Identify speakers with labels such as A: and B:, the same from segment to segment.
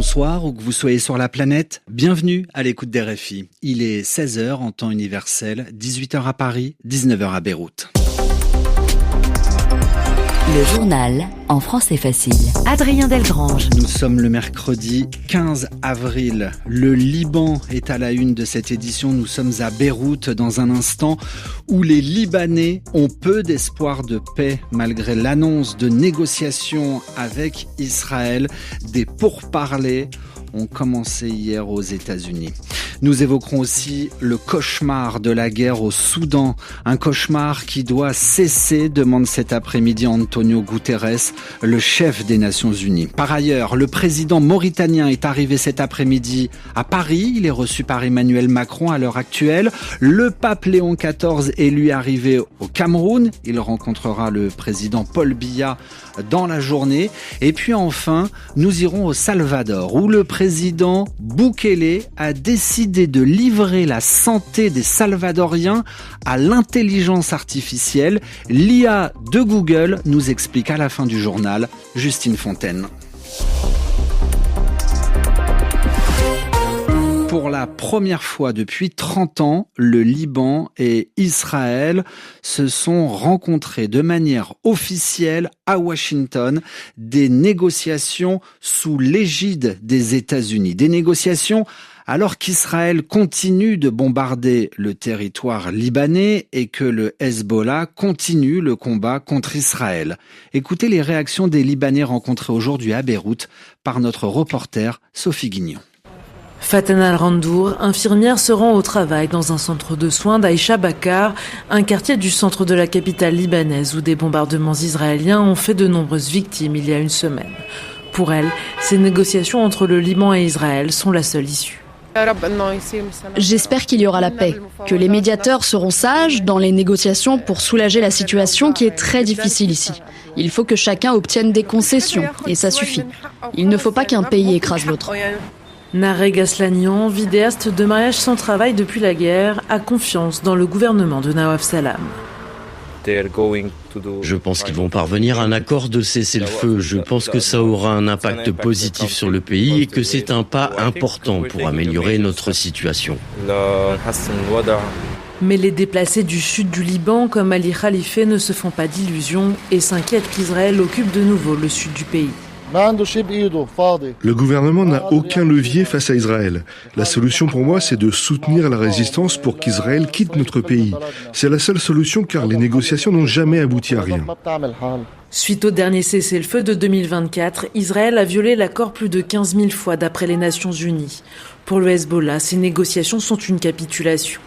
A: Bonsoir, où que vous soyez sur la planète, bienvenue à l'écoute d'RFI. Il est 16h en temps universel, 18h à Paris, 19h à Beyrouth.
B: Le journal en français facile. Adrien Delgrange.
A: Nous sommes le mercredi 15 avril. Le Liban est à la une de cette édition. Nous sommes à Beyrouth dans un instant où les Libanais ont peu d'espoir de paix malgré l'annonce de négociations avec Israël. Des pourparlers ont commencé hier aux États-Unis. Nous évoquerons aussi le cauchemar de la guerre au Soudan. Un cauchemar qui doit cesser, demande cet après-midi Antonio Guterres, le chef des Nations Unies. Par ailleurs, le président mauritanien est arrivé cet après-midi à Paris. Il est reçu par Emmanuel Macron à l'heure actuelle. Le pape Léon XIV est lui arrivé au Cameroun. Il rencontrera le président Paul Biya dans la journée. Et puis enfin, nous irons au Salvador, où le président Bukele a décidé de livrer la santé des Salvadoriens à l'intelligence artificielle. L'IA de Google nous explique à la fin du journal Justine Fontaine. Pour la première fois depuis 30 ans, le Liban et Israël se sont rencontrés de manière officielle à Washington, des négociations sous l'égide des États-Unis. Des négociations alors qu'Israël continue de bombarder le territoire libanais et que le Hezbollah continue le combat contre Israël. Écoutez les réactions des Libanais rencontrés aujourd'hui à Beyrouth par notre reporter Sophie Guignon.
C: Fatana Al-Randour, infirmière, se rend au travail dans un centre de soins d'Aïcha Bakar, un quartier du centre de la capitale libanaise où des bombardements israéliens ont fait de nombreuses victimes il y a une semaine. Pour elle, ces négociations entre le Liban et Israël sont la seule issue.
D: J'espère qu'il y aura la paix, que les médiateurs seront sages dans les négociations pour soulager la situation qui est très difficile ici. Il faut que chacun obtienne des concessions, et ça suffit. Il ne faut pas qu'un pays écrase l'autre.
C: Nareg Aslanian, vidéaste de mariage sans travail depuis la guerre, a confiance dans le gouvernement de Nawaf Salam.
E: Je pense qu'ils vont parvenir à un accord de cessez-le-feu. Je pense que ça aura un impact positif sur le pays et que c'est un pas important pour améliorer notre situation.
C: Mais les déplacés du sud du Liban, comme Ali Khalifé, ne se font pas d'illusions et s'inquiètent qu'Israël occupe de nouveau le sud du pays.
F: Le gouvernement n'a aucun levier face à Israël. La solution pour moi, c'est de soutenir la résistance pour qu'Israël quitte notre pays. C'est la seule solution car les négociations n'ont jamais abouti à rien.
C: Suite au dernier cessez-le-feu de 2024, Israël a violé l'accord plus de 15 000 fois d'après les Nations Unies. Pour le Hezbollah, ces négociations sont une capitulation.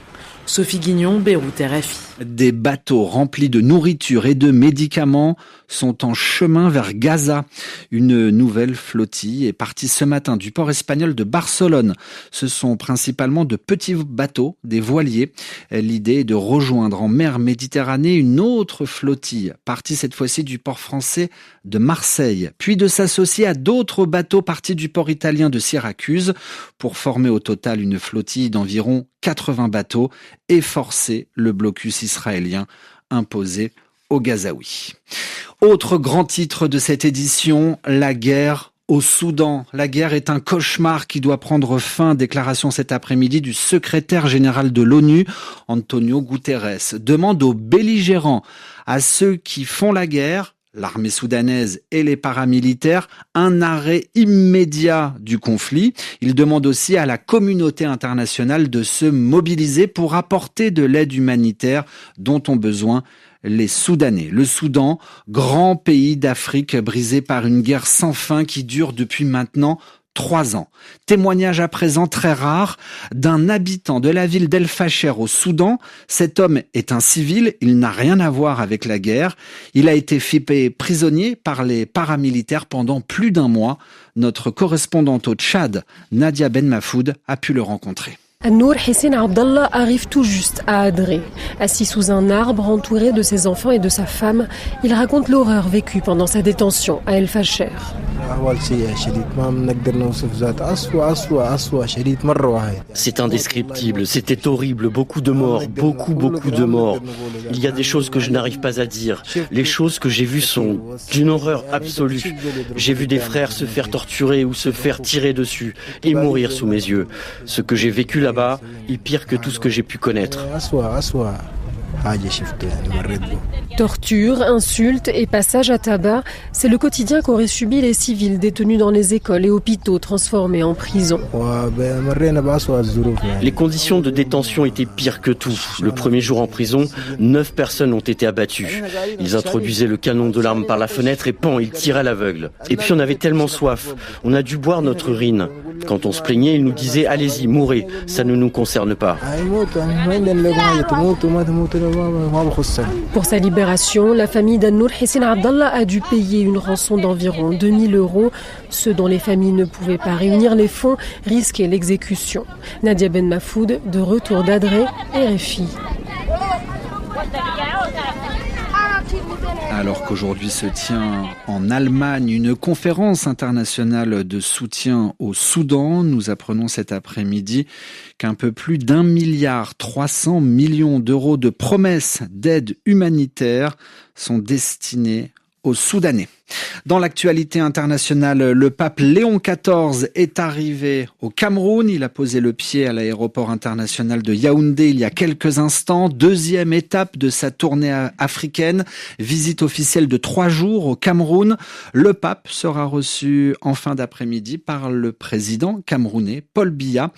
C: Sophie Guignon, Beyrouth, RFI.
A: Des bateaux remplis de nourriture et de médicaments sont en chemin vers Gaza. Une nouvelle flottille est partie ce matin du port espagnol de Barcelone. Ce sont principalement de petits bateaux, des voiliers. L'idée est de rejoindre en mer Méditerranée une autre flottille, partie cette fois-ci du port français de Marseille, puis de s'associer à d'autres bateaux partis du port italien de Syracuse pour former au total une flottille d'environ 80 bateaux et forcer le blocus israélien imposé aux Gazaouis. Autre grand titre de cette édition, la guerre au Soudan. La guerre est un cauchemar qui doit prendre fin, déclaration cet après-midi du secrétaire général de l'ONU, Antonio Guterres, demande aux belligérants, à ceux qui font la guerre, l'armée soudanaise et les paramilitaires, un arrêt immédiat du conflit. Il demande aussi à la communauté internationale de se mobiliser pour apporter de l'aide humanitaire dont ont besoin les Soudanais. Le Soudan, grand pays d'Afrique brisé par une guerre sans fin qui dure depuis maintenant 3 ans. Témoignage à présent très rare d'un habitant de la ville d'El Fasher au Soudan. Cet homme est un civil, il n'a rien à voir avec la guerre. Il a été fait prisonnier par les paramilitaires pendant plus d'1 mois. Notre correspondante au Tchad, Nadia Ben Mafoud, a pu le rencontrer.
G: An-Nour Hissène Abdallah arrive tout juste à Adré. Assis sous un arbre, entouré de ses enfants et de sa femme, il raconte l'horreur vécue pendant sa détention à El Fasher.
E: C'est indescriptible, c'était horrible, beaucoup de morts. Il y a des choses que je n'arrive pas à dire. Les choses que j'ai vues sont d'une horreur absolue. J'ai vu des frères se faire torturer ou se faire tirer dessus et mourir sous mes yeux. Ce que j'ai vécu là-bas est pire que tout ce que j'ai pu connaître.
G: Torture, insultes et passage à tabac, c'est le quotidien qu'auraient subi les civils détenus dans les écoles et hôpitaux transformés en prison.
E: Les conditions de détention étaient pires que tout. Le premier jour en prison, 9 personnes ont été abattues. Ils introduisaient le canon de l'arme par la fenêtre et ils tiraient à l'aveugle. Et puis on avait tellement soif, on a dû boire notre urine. Quand on se plaignait, ils nous disaient « Allez-y, mourrez, ça ne nous concerne pas ».
G: Pour sa libération, la famille d'An-Nour Hissène Abdallah a dû payer une rançon d'environ 2 000 €. Ceux dont les familles ne pouvaient pas réunir les fonds risquaient l'exécution. Nadia Ben Mafoud, de retour d'Adré, RFI.
A: Alors qu'aujourd'hui se tient en Allemagne une conférence internationale de soutien au Soudan, nous apprenons cet après-midi qu'un peu plus d'1,3 milliard d'euros de promesses d'aide humanitaire sont destinées aux Soudanais. Dans l'actualité internationale, le pape Léon XIV est arrivé au Cameroun. Il a posé le pied à l'aéroport international de Yaoundé il y a quelques instants. Deuxième étape de sa tournée africaine. Visite officielle de 3 jours au Cameroun. Le pape sera reçu en fin d'après-midi par le président camerounais Paul Biya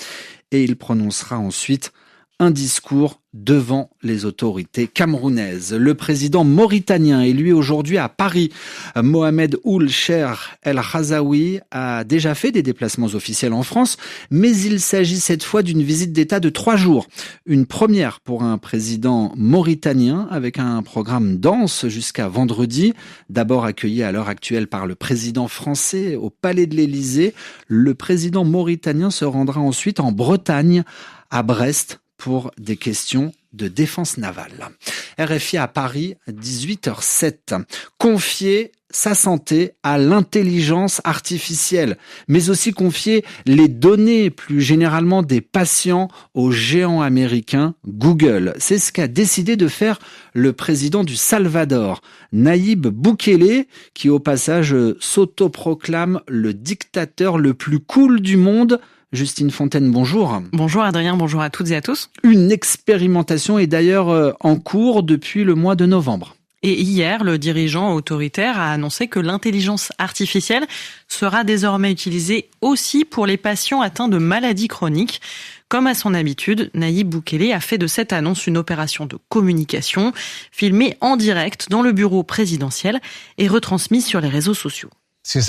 A: et il prononcera ensuite un discours devant les autorités camerounaises. Le président mauritanien est lui aujourd'hui à Paris. Mohamed Ould Cheikh El Razaoui a déjà fait des déplacements officiels en France, mais il s'agit cette fois d'une visite d'État de 3 jours. Une première pour un président mauritanien avec un programme dense jusqu'à vendredi. D'abord accueilli à l'heure actuelle par le président français au Palais de l'Élysée, le président mauritanien se rendra ensuite en Bretagne, à Brest, pour des questions de défense navale. RFI à Paris, 18h07. Confier sa santé à l'intelligence artificielle, mais aussi confier les données plus généralement des patients au géant américain Google. C'est ce qu'a décidé de faire le président du Salvador, Nayib Bukele, qui au passage s'autoproclame le dictateur le plus cool du monde. Justine Fontaine, bonjour.
H: Bonjour Adrien, bonjour à toutes et à tous.
A: Une expérimentation est d'ailleurs en cours depuis le mois de novembre.
H: Et hier, le dirigeant autoritaire a annoncé que l'intelligence artificielle sera désormais utilisée aussi pour les patients atteints de maladies chroniques. Comme à son habitude, Nayib Bukele a fait de cette annonce une opération de communication, filmée en direct dans le bureau présidentiel et retransmise sur les réseaux sociaux.
I: Je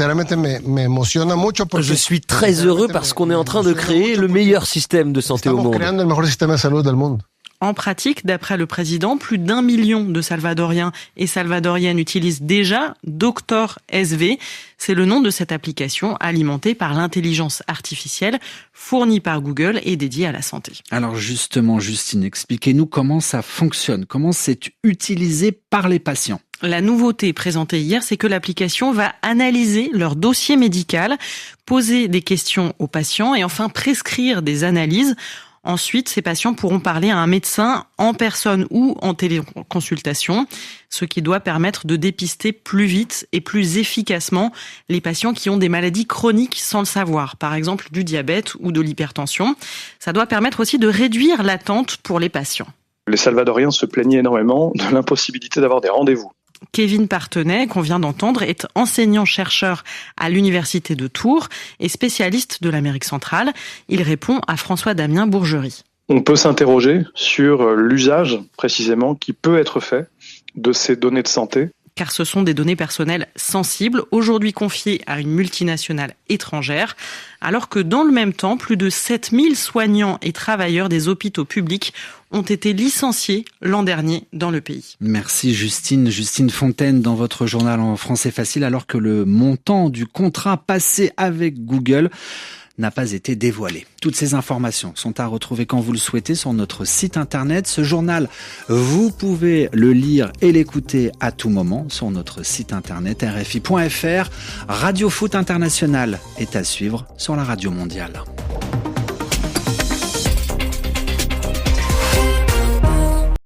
I: suis très heureux parce qu'on est en train de créer le meilleur système de santé au monde.
H: En pratique, d'après le président, plus d'1 million de Salvadoriens et Salvadoriennes utilisent déjà Doctor SV. C'est le nom de cette application alimentée par l'intelligence artificielle, fournie par Google et dédiée à la santé.
A: Alors justement, Justine, expliquez-nous comment ça fonctionne, comment c'est utilisé par les patients.
H: La nouveauté présentée hier, c'est que l'application va analyser leur dossier médical, poser des questions aux patients et enfin prescrire des analyses. Ensuite, ces patients pourront parler à un médecin en personne ou en téléconsultation, ce qui doit permettre de dépister plus vite et plus efficacement les patients qui ont des maladies chroniques sans le savoir, par exemple du diabète ou de l'hypertension. Ça doit permettre aussi de réduire l'attente pour les patients.
J: Les Salvadoriens se plaignaient énormément de l'impossibilité d'avoir des rendez-vous.
H: Kevin Partenay, qu'on vient d'entendre, est enseignant-chercheur à l'université de Tours et spécialiste de l'Amérique centrale. Il répond à François-Damien Bourgerie.
J: On peut s'interroger sur l'usage précisément qui peut être fait de ces données de santé.
H: Car ce sont des données personnelles sensibles, aujourd'hui confiées à une multinationale étrangère, alors que dans le même temps, plus de 7000 soignants et travailleurs des hôpitaux publics ont été licenciés l'an dernier dans le pays.
A: Merci Justine. Justine Fontaine dans votre journal en français facile, alors que le montant du contrat passé avec Google n'a pas été dévoilé. Toutes ces informations sont à retrouver quand vous le souhaitez sur notre site internet. Ce journal, vous pouvez le lire et l'écouter à tout moment sur notre site internet rfi.fr. Radio Foot International est à suivre sur la radio mondiale.